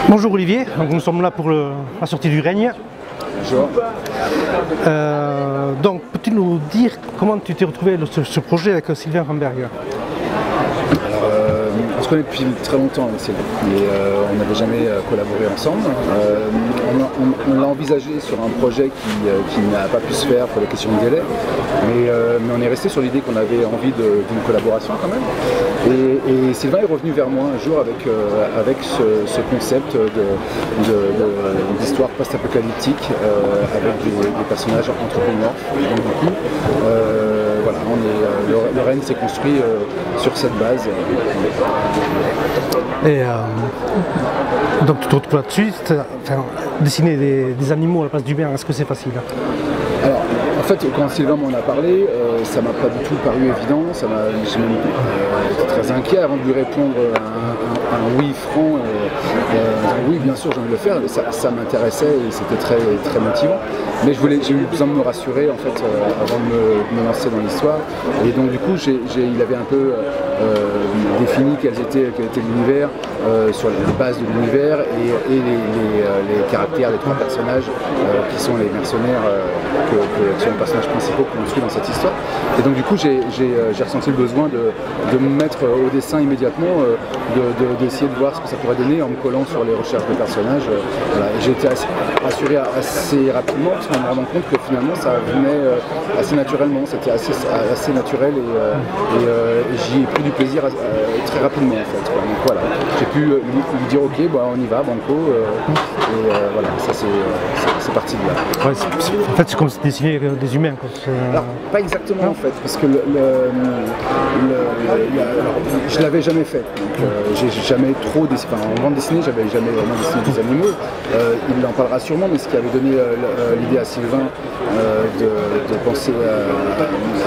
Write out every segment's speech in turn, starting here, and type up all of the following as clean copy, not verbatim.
Bonjour Olivier, donc nous sommes là pour la sortie du règne. Bonjour. Donc peux-tu nous dire comment tu t'es retrouvé ce projet avec Sylvain Ramberg? On se connaît depuis très longtemps avec Sylvain, mais on n'avait jamais collaboré ensemble. On l'a envisagé sur un projet qui n'a pas pu se faire pour les questions de délai, mais on est resté sur l'idée qu'on avait envie d'une collaboration quand même. Et Sylvain est revenu vers moi un jour avec ce concept d'histoire post-apocalyptique avec des personnages anthropomorphes. Donc du coup, voilà, le règne s'est construit sur cette base. Et donc tu te retrouves là-dessus, dessiner des animaux à la place d'humains, est-ce que c'est facile? Alors, en fait, quand Sylvain m'en a parlé, ça m'a pas du tout paru évident. J'ai même été très inquiet avant de lui répondre un oui franc. Oui, bien sûr, j'ai envie de le faire. Ça m'intéressait et c'était très, très motivant. Mais j'ai eu besoin de me rassurer en fait avant de me lancer dans l'histoire. Et donc du coup, il avait un peu défini quel était l'univers sur la base de l'univers et les caractères des trois personnages qui sont les mercenaires qui sont les personnages principaux qu'on suit dans cette histoire. Et donc du coup, j'ai ressenti le besoin de me mettre au dessin immédiatement, d'essayer de voir ce que ça pourrait donner en me collant sur les recherches de personnages. Voilà. Et j'ai été rassuré assez rapidement parce qu'en me rendant compte que finalement ça venait assez naturellement, c'était assez naturel et j'y ai pris du plaisir très rapidement en fait. Quoi. Donc voilà, j'ai pu lui dire ok, bah, on y va, banco, et voilà, ça c'est parti de là. Ouais, en fait c'est comme dessiner des humains. Alors pas exactement en fait, parce que je l'avais jamais fait, donc j'ai jamais trop dessiné, en bande dessinée j'avais jamais vraiment dessiné des animaux, il en parlera sûrement, mais ce qui avait donné l'idée à Sylvain de penser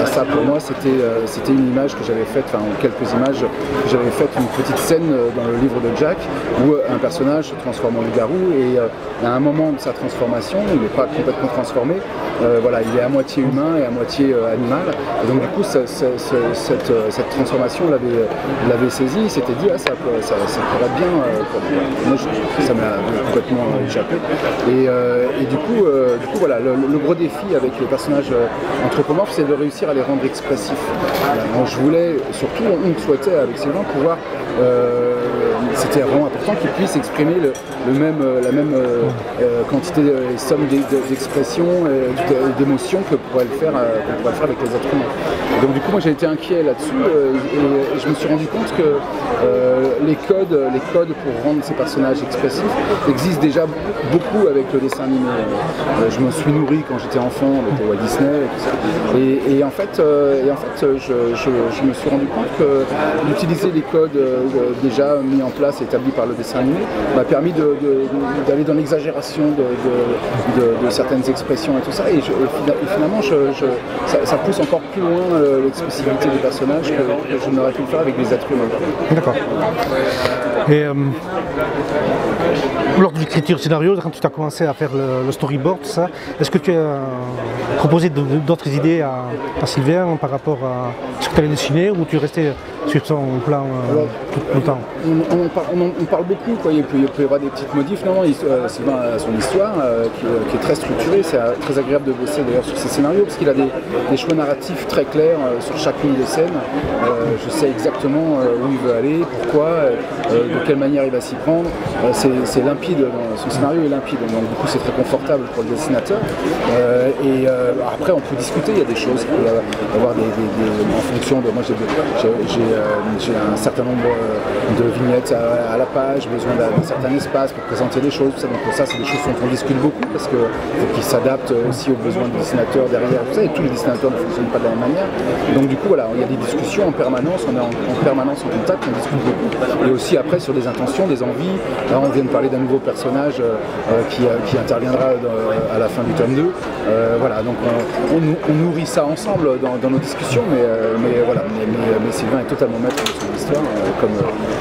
à ça pour moi, c'était une image que j'avais faite, enfin quelques images que j'avais faites, une petite scène dans le livre de Jack où un personnage se transforme en loup-garou et à un moment de sa transformation, il n'est pas complètement transformé, voilà, il est à moitié humain et à moitié animal, et donc du coup cette transformation l'avait saisi, il s'était dit ah, ça pourrait bien, moi ça m'a complètement échappé, et du coup voilà, le gros défi avec les personnages anthropomorphes, c'est de réussir à les rendre expressifs. Donc, je voulais, surtout on souhaitait avec Sylvain pouvoir, c'était vraiment important qu'ils puissent exprimer la même quantité et somme d'expression et d'émotions que pourrait le faire avec les êtres humains. Donc du coup moi j'ai été inquiet là-dessus et je me suis rendu compte que les codes pour rendre ces personnages expressifs existent déjà beaucoup avec le dessin animé. Je me suis nourri quand j'étais enfant avec Walt Disney et tout ça. Et en fait je me suis rendu compte que d'utiliser les codes déjà mis en place, établis par le dessin animé, m'a permis d'aller dans l'exagération de certaines expressions et tout ça. Et finalement ça pousse encore plus loin l'expressivité des personnages que je n'aurais pu le faire avec des êtres humains. D'accord. Et lors de l'écriture du scénario, quand tu as commencé à faire le storyboard, tout ça, est-ce que tu as proposé d'autres idées à Sylvain par rapport à ce que tu avais dessiné, ou tu restais sur son plan tout le temps? On parle beaucoup, quoi. Il peut y avoir des petites modifs. Non, Sylvain a son histoire qui est très structurée. C'est très agréable de bosser d'ailleurs sur ses scénarios parce qu'il a des choix narratifs très clairs sur chacune des scènes. Je sais exactement où il veut aller, pourquoi, de quelle manière il va s'y prendre. C'est limpide, son scénario est limpide, donc du coup c'est très confortable pour le dessinateur. Après on peut discuter, il y a des choses, il peut y avoir en fonction de... Moi j'ai un certain nombre de vignettes à la page, besoin d'un certain espace pour présenter les choses, tout ça. Donc ça c'est des choses dont on discute beaucoup parce qu'il faut qu'ils s'adaptent aussi aux besoins du dessinateur derrière, tout ça, et tous les dessinateurs ne fonctionnent pas de la même manière. Donc du coup voilà, il y a des discussions en permanence, on est en permanence en contact, on discute beaucoup, et aussi après sur des intentions, des envies. Là on vient de parler d'un nouveau personnage qui interviendra à la fin du tome 2. Voilà, donc on nourrit ça ensemble dans nos discussions, mais Sylvain est totalement maître de son histoire. l'histoire, comme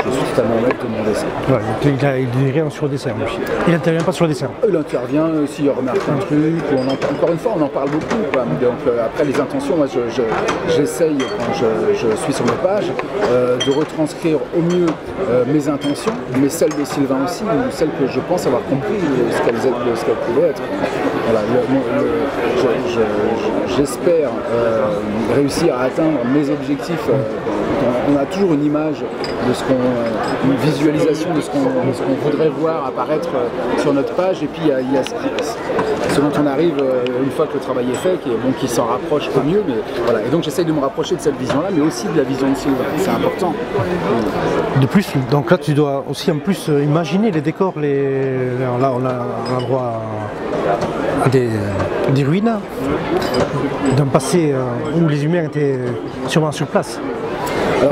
je suis totalement maître de mon dessin. Ouais, donc il dit rien sur le dessin, lui. Il n'intervient pas sur le dessin. Il intervient s'il remarque un truc, encore une fois on en parle beaucoup, quoi. Donc après les intentions, moi j'essaye quand je suis sur mes pages de retranscrire au mieux mes intentions, mais celles de Sylvain aussi, ou celles que je pense avoir compris ce qu'elles pouvaient être. Voilà, j'espère réussir à atteindre mes objectifs. On a toujours une image de une visualisation de ce qu'on voudrait voir apparaître sur notre page, et puis il y a ce dont on arrive une fois que le travail est fait, qui s'en rapproche au mieux. Mais voilà. Et donc j'essaye de me rapprocher de cette vision-là, mais aussi de la vision de Sylvain. C'est important. De plus, donc là tu dois aussi en plus imaginer les décors. Là on a droit à des ruines d'un passé où les humains étaient sûrement sur place.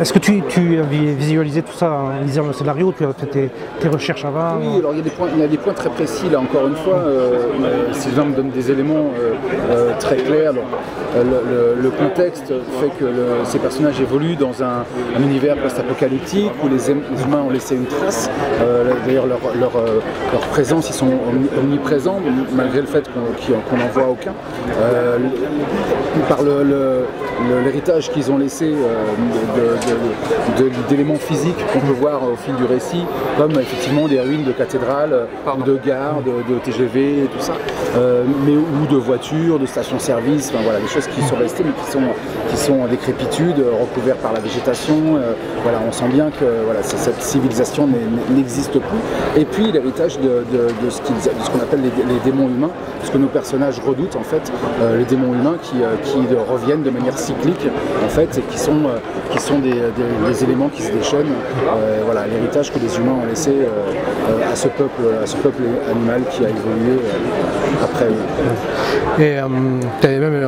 Est-ce que tu as visualisé tout ça en lisant le scénario? Tu as fait tes recherches avant? Oui, alors il y a des points très précis, là encore une fois. Sylvain me donne des éléments très clairs. Donc, le contexte fait que ces personnages évoluent dans un univers post-apocalyptique où les humains ont laissé une trace. D'ailleurs, leur présence, ils sont omniprésents, malgré le fait qu'on n'en voit aucun. Par l'héritage qu'ils ont laissé d'éléments physiques qu'on peut voir au fil du récit, comme effectivement des ruines de cathédrales, de gares, de TGV et tout ça, ou de voitures, de stations-service, enfin, voilà, des choses qui sont restées mais qui sont en décrépitude, recouvertes par la végétation. Voilà, on sent bien que voilà, cette civilisation n'existe plus. Et puis l'héritage de ce qu'on appelle les démons humains, ce que nos personnages redoutent en fait, les démons humains qui reviennent de manière cyclique en fait, et qui sont des éléments qui se déchaînent. Voilà, l'héritage que les humains ont laissé à ce peuple animal qui a évolué après eux. Et tu avais même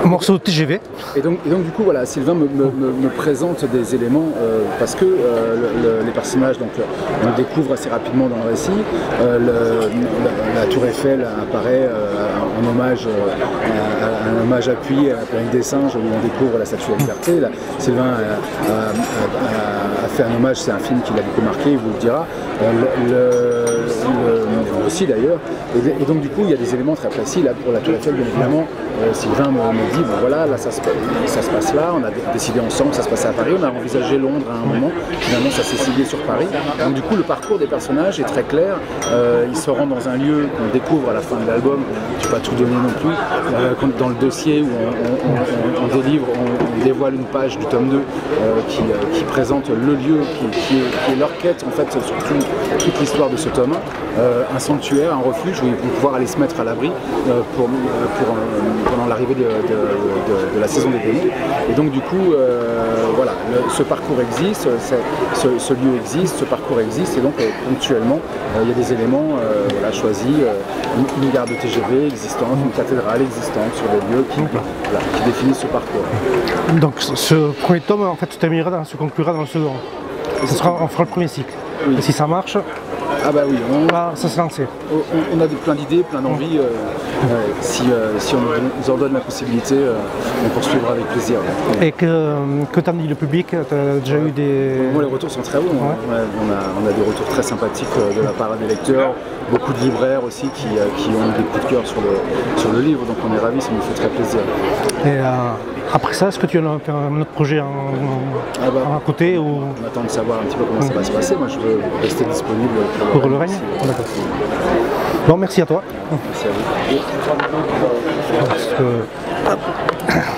un morceau de TGV. Et donc du coup voilà, Sylvain me présente des éléments parce que les personnages, donc on découvre assez rapidement dans le récit, la tour Eiffel apparaît en hommage un hommage appuyé à la planète des singes où on découvre la Statue de la Liberté. Là, Sylvain a fait un hommage, c'est un film qui l'a beaucoup marqué, il vous le dira. Aussi d'ailleurs, et donc du coup il y a des éléments très précis là pour la tour Eiffel, bien évidemment. Sylvain me dit bon voilà, là ça se passe là, on a décidé ensemble que ça se passait à Paris, on a envisagé Londres à un moment, finalement ça s'est ciblé sur Paris. Donc du coup le parcours des personnages est très clair, ils se rendent dans un lieu qu'on découvre à la fin de l'album, je ne vais pas tout donner non plus, dans le dossier où on dévoile une page du tome 2 qui présente le lieu qui est leur quête en fait sur toute l'histoire de ce tome 1, un sanctuaire, un refuge où ils vont pouvoir aller se mettre à l'abri pendant l'arrivée de la saison des démons. Et donc du coup voilà, ce parcours existe, ce lieu existe, ce parcours existe, et donc ponctuellement il y a des éléments voilà, choisis, une gare de TGV existante, une cathédrale existante sur des lieux qui définissent ce parcours. Donc ce premier tome en fait se conclura dans le second. On fera le premier cycle. Oui. Et si ça marche, ah bah oui, ça se lancer. On a plein d'idées, plein d'envies. Si on nous en donne la possibilité, on poursuivra avec plaisir. Et que t'en dit le public? Tu as déjà eu des... Bon, les retours sont très bons. Ouais. Ouais, on a des retours très sympathiques de la part des lecteurs, beaucoup de libraires aussi qui ont des coups de cœur sur le livre, donc on est ravis, ça nous fait très plaisir. Et après ça, est-ce que tu as un autre projet à côté ou... On attend de savoir un petit peu comment ça va se passer. Moi, je veux rester disponible pour le règne. D'accord. Bon, merci à toi. Merci à vous.